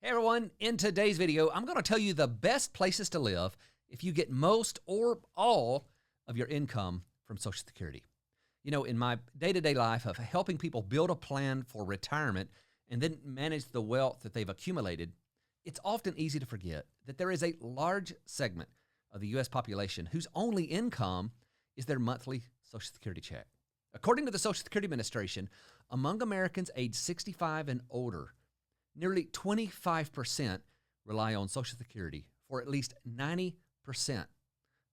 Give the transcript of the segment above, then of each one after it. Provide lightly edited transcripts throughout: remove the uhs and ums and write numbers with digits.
Hey everyone, in today's video, I'm going to tell you the best places to live if you get most or all of your income from Social Security. You know, in my day-to-day life of helping people build a plan for retirement and then manage the wealth that they've accumulated, it's often easy to forget that there is a large segment of the U.S. population whose only income is their monthly Social Security check. According to the Social Security Administration, among Americans aged 65 and older, nearly 25% rely on Social Security for at least 90%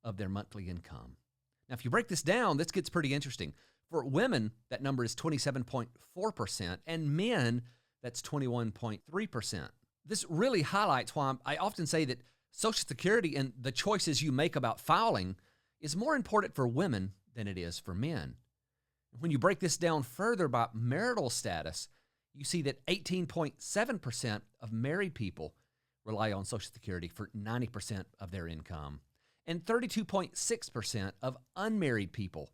of their monthly income. Now, if you break this down, this gets pretty interesting. For women, that number is 27.4%, and men, that's 21.3%. This really highlights why I often say that Social Security and the choices you make about filing is more important for women than it is for men. When you break this down further by marital status, you see that 18.7% of married people rely on Social Security for 90% of their income, and 32.6% of unmarried people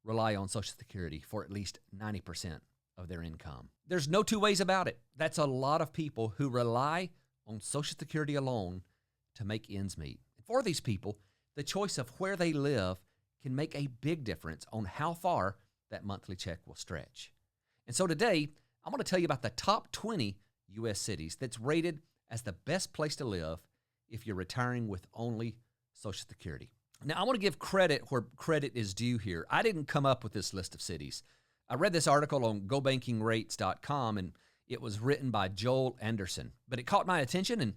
rely on Social Security for at least 90% of their income. There's no two ways about it. That's a lot of people who rely on Social Security alone to make ends meet. And for these people, the choice of where they live can make a big difference on how far that monthly check will stretch. And so today, I'm going to tell you about the top 20 U.S. cities that's rated as the best place to live if you're retiring with only Social Security. Now, I want to give credit where credit is due here. I didn't come up with this list of cities. I read this article on GoBankingRates.com, and it was written by Joel Anderson. But it caught my attention, and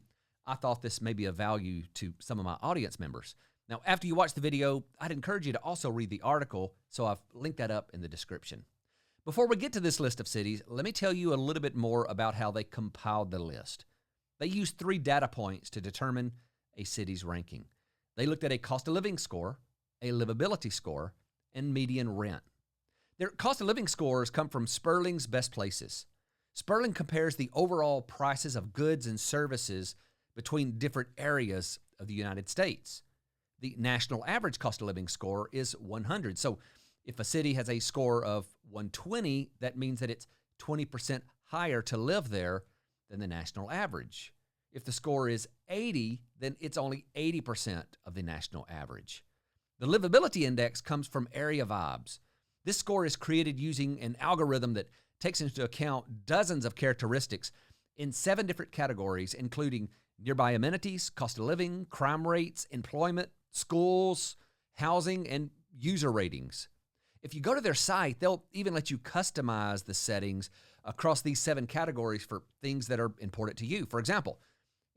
I thought this may be of value to some of my audience members. Now, after you watch the video, I'd encourage you to also read the article, so I've linked that up in the description. Before we get to this list of cities, let me tell you a little bit more about how they compiled the list. They used 3 data points to determine a city's ranking. They looked at a cost of living score, a livability score, and median rent. Their cost of living scores come from Sperling's Best Places. Sperling compares the overall prices of goods and services between different areas of the United States. The national average cost of living score is 100. So if a city has a score of 120, that means that it's 20% higher to live there than the national average. If the score is 80, then it's only 80% of the national average. The livability index comes from Area Vibes. This score is created using an algorithm that takes into account dozens of characteristics in 7 different categories, including nearby amenities, cost of living, crime rates, employment, schools, housing, and user ratings. If you go to their site, they'll even let you customize the settings across these 7 categories for things that are important to you. For example,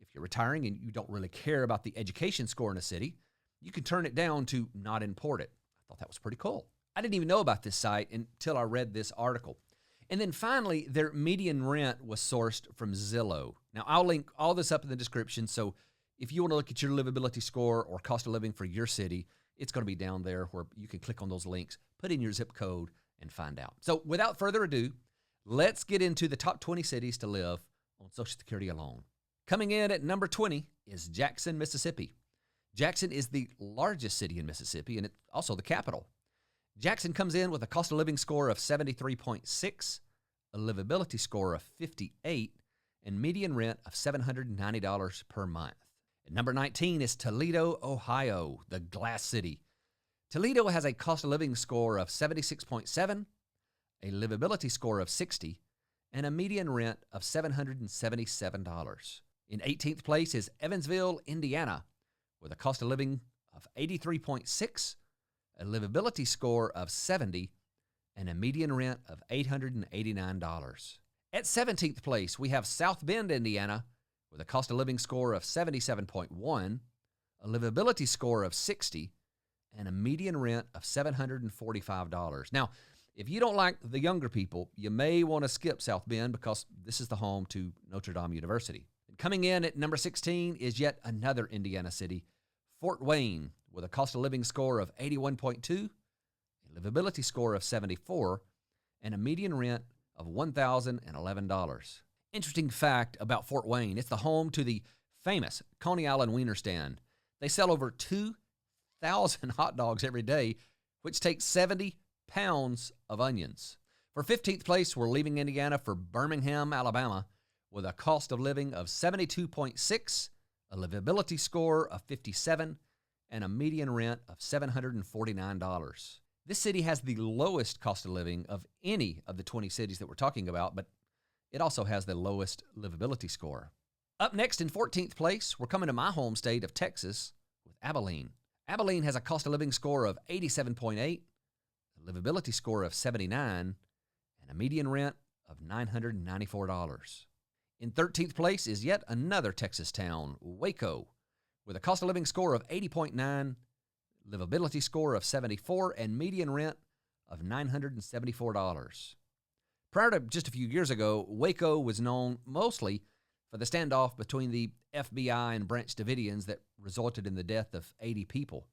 if you're retiring and you don't really care about the education score in a city, you can turn it down to not important. I thought that was pretty cool. I didn't even know about this site until I read this article. And then finally, their median rent was sourced from Zillow. Now, I'll link all this up in the description, so if you want to look at your livability score or cost of living for your city, it's going to be down there where you can click on those links, put in your zip code, and find out. So without further ado, let's get into the top 20 cities to live on Social Security alone. Coming in at number 20 is Jackson, Mississippi. Jackson is the largest city in Mississippi, and it's also the capital. Jackson comes in with a cost of living score of 73.6, a livability score of 58, and median rent of $790 per month. At number 19 is Toledo, Ohio, the Glass City. Toledo has a cost of living score of 76.7, a livability score of 60, and a median rent of $777. In 18th place is Evansville, Indiana, with a cost of living of 83.6, a livability score of 70, and a median rent of $889. At 17th place, we have South Bend, Indiana, with a cost of living score of 77.1, a livability score of 60, and a median rent of $745. Now, if you don't like the younger people, you may want to skip South Bend because this is the home to Notre Dame University. And coming in at number 16 is yet another Indiana city, Fort Wayne, with a cost of living score of 81.2, a livability score of 74, and a median rent of $1,011. Interesting fact about Fort Wayne, it's the home to the famous Coney Island Wiener Stand. They sell over 2,000 hot dogs every day, which takes 70 pounds of onions. For 15th place, we're leaving Indiana for Birmingham, Alabama, with a cost of living of 72.6, a livability score of 57, and a median rent of $749. This city has the lowest cost of living of any of the 20 cities that we're talking about, but it also has the lowest livability score. Up next in 14th place, we're coming to my home state of Texas with Abilene. Abilene has a cost of living score of 87.8, a livability score of 79, and a median rent of $994. In 13th place is yet another Texas town, Waco, with a cost of living score of 80.9, livability score of 74, and median rent of $974. Prior to just a few years ago, Waco was known mostly for the standoff between the FBI and Branch Davidians that resulted in the death of 80 people.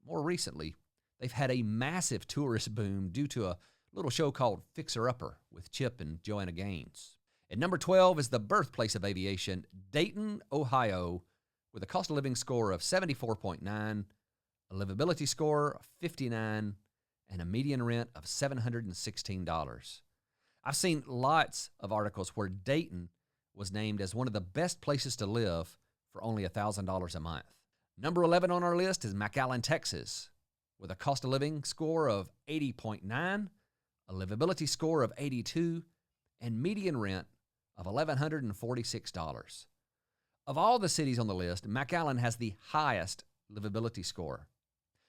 More recently, they've had a massive tourist boom due to a little show called Fixer Upper with Chip and Joanna Gaines. At number 12 is the birthplace of aviation, Dayton, Ohio, with a cost of living score of 74.9, a livability score of 59, and a median rent of $716. I've seen lots of articles where Dayton was named as one of the best places to live for only $1,000 a month. Number 11 on our list is McAllen, Texas, with a cost of living score of 80.9, a livability score of 82, and median rent of $1,146. Of all the cities on the list, McAllen has the highest livability score.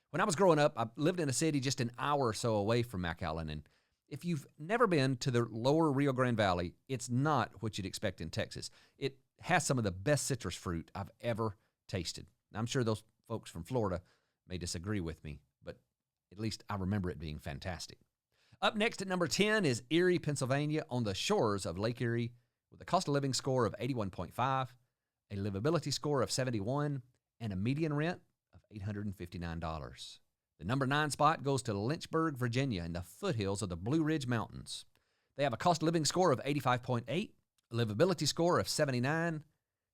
When I was growing up, I lived in a city just an hour or so away from McAllen, and if you've never been to the lower Rio Grande Valley, it's not what you'd expect in Texas. It has some of the best citrus fruit I've ever tasted. I'm sure those folks from Florida may disagree with me, but at least I remember it being fantastic. Up next at number 10 is Erie, Pennsylvania, on the shores of Lake Erie, with a cost of living score of 81.5, a livability score of 71, and a median rent of $859. The number 9 spot goes to Lynchburg, Virginia, in the foothills of the Blue Ridge Mountains. They have a cost of living score of 85.8, a livability score of 79,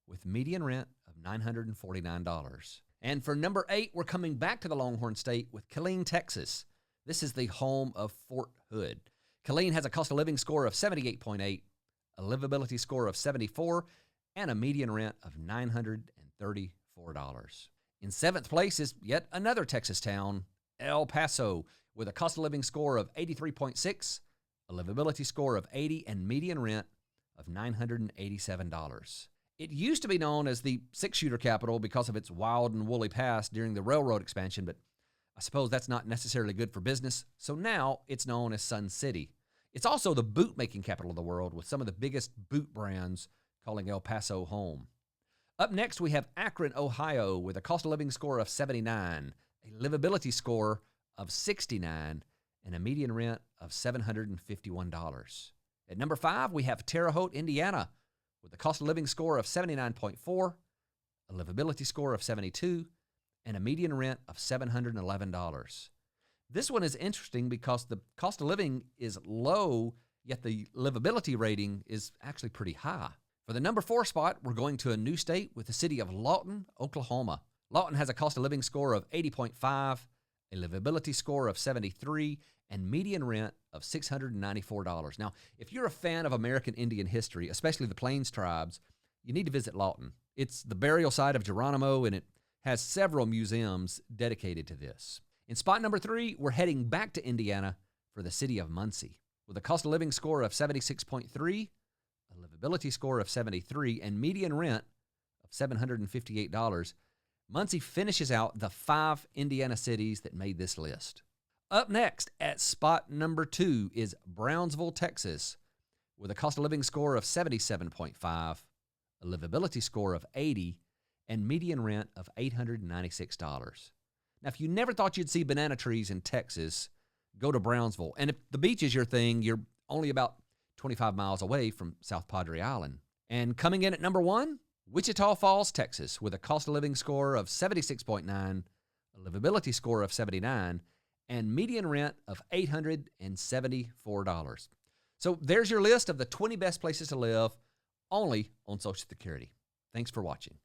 with median rent of $949. And for number 8, we're coming back to the Longhorn State with Killeen, Texas. This is the home of Fort Hood. Killeen has a cost of living score of 78.8, a livability score of 74, and a median rent of $934. In 7th place is yet another Texas town, El Paso, with a cost of living score of 83.6, a livability score of 80, and median rent of $987. It used to be known as the six-shooter capital because of its wild and woolly past during the railroad expansion, but I suppose that's not necessarily good for business, so now it's known as Sun City. It's also the boot-making capital of the world, with some of the biggest boot brands calling El Paso home. Up next, we have Akron, Ohio, with a cost of living score of 79, a livability score of 69, and a median rent of $751. At number 5, we have Terre Haute, Indiana, with a cost of living score of 79.4, a livability score of 72, and a median rent of $711. This one is interesting because the cost of living is low, yet the livability rating is actually pretty high. For the number 4 spot, we're going to a new state with the city of Lawton, Oklahoma. Lawton has a cost of living score of 80.5, a livability score of 73, and median rent of $694. Now, if you're a fan of American Indian history, especially the Plains tribes, you need to visit Lawton. It's the burial site of Geronimo, and it has several museums dedicated to this. In spot number 3, we're heading back to Indiana for the city of Muncie. With a cost of living score of 76.3, a livability score of 73, and median rent of $758, Muncie finishes out the 5 Indiana cities that made this list. Up next at spot number 2 is Brownsville, Texas, with a cost of living score of 77.5, a livability score of 80, and median rent of $896. Now, if you never thought you'd see banana trees in Texas, go to Brownsville. And if the beach is your thing, you're only about 25 miles away from South Padre Island. And coming in at number 1, Wichita Falls, Texas, with a cost of living score of 76.9, a livability score of 79, and median rent of $874. So there's your list of the 20 best places to live only on Social Security. Thanks for watching.